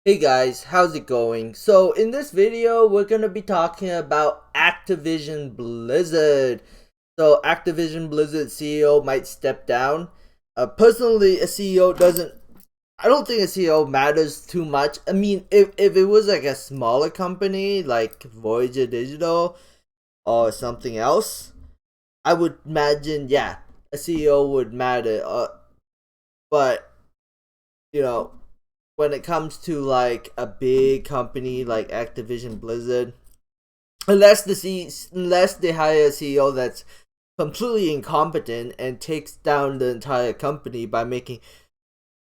Hey guys, how's it going? So in this video, we're going to be talking about Activision Blizzard. So Activision Blizzard CEO might step down. Personally, a CEO doesn't, I don't think a CEO matters too much. I mean, if it was like a smaller company like Voyager Digital or something else, I would imagine, yeah, a CEO would matter. But, you know, when it comes to like a big company like Activision Blizzard, unless they hire a CEO that's completely incompetent and takes down the entire company by making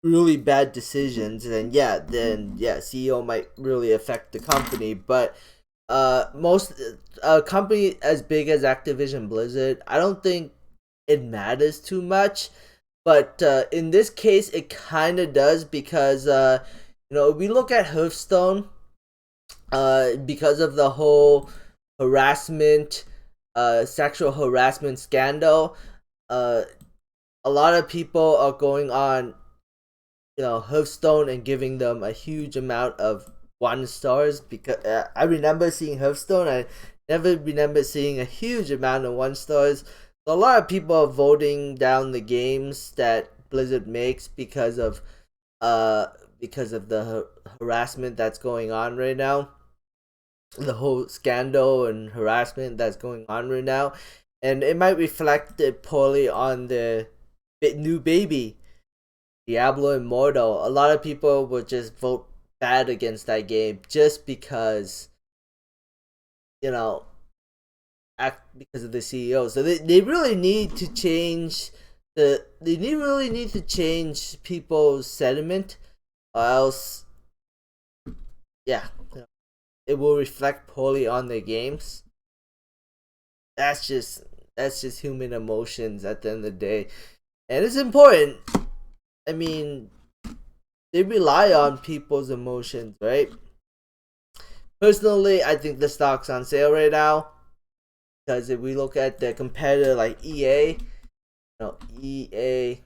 really bad decisions, then CEO might really affect the company. But most a company as big as Activision Blizzard, I don't think it matters too much. But in this case, it kind of does because we look at Hearthstone, because of the whole harassment, sexual harassment scandal. Uh, a lot of people are going on, Hearthstone and giving them a huge amount of 1 stars because I remember seeing Hearthstone. I never remember seeing a huge amount of 1 stars. So a lot of people are voting down the games that Blizzard makes uh because of the harassment that's going on right now, the whole scandal and harassment that's going on right now, and it might reflect it poorly on the new baby Diablo Immortal. A lot of people will just vote bad against that game just because, you know act because of the CEO. So they really need to change really need to change people's sentiment, or else, yeah, it will reflect poorly on their games. That's just human emotions at the end of the day, and it's important. I mean, they rely on people's emotions, right? Personally, I think the stock's on sale right now because if we look at the competitor like EA, no EA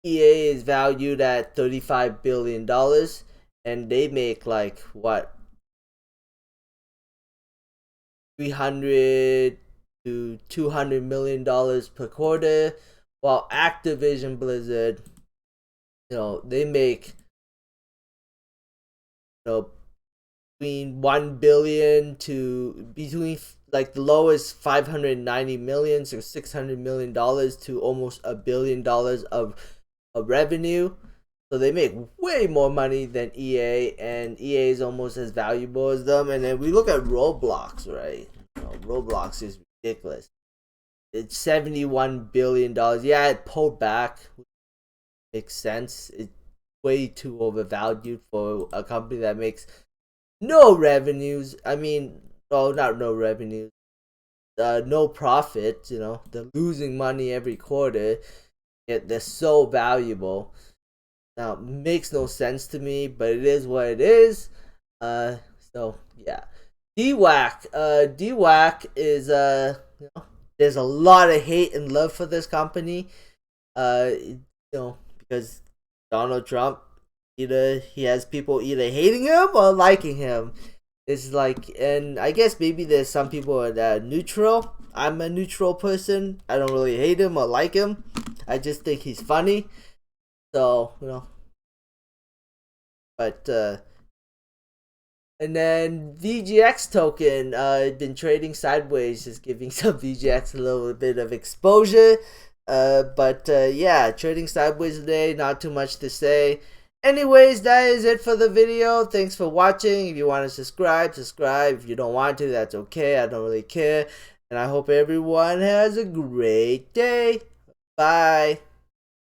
is valued at $35 billion, and they make like what, 300 to $200 million per quarter, while Activision Blizzard, they make, you know between 1 billion to between, like, the lowest 590 million, so $600 million, to almost $1 billion of revenue. So they make way more money than EA, and EA is almost as valuable as them. And then we look at Roblox, right? Roblox is ridiculous. It's $71 billion. Yeah, it pulled back. Makes sense. It's way too overvalued for a company that makes no revenues. I mean, well, not no revenues. No profit. They're losing money every quarter. Yet they're so valuable. Now, makes no sense to me, but it is what it is. Uh, so yeah, DWAC. DWAC is there's a lot of hate and love for this company. Because Donald Trump, either he has people either hating him or liking him. It's like, and I guess maybe there's some people that are neutral. I'm a neutral person. I don't really hate him or like him. I just think he's funny. So, but and then VGX token, been trading sideways, just giving some VGX a little bit of exposure. But yeah, trading sideways today, not too much to say. Anyways, that is it for the video. Thanks for watching. If you want to subscribe, subscribe. If you don't want to, that's okay. I don't really care. And I hope everyone has a great day. Bye.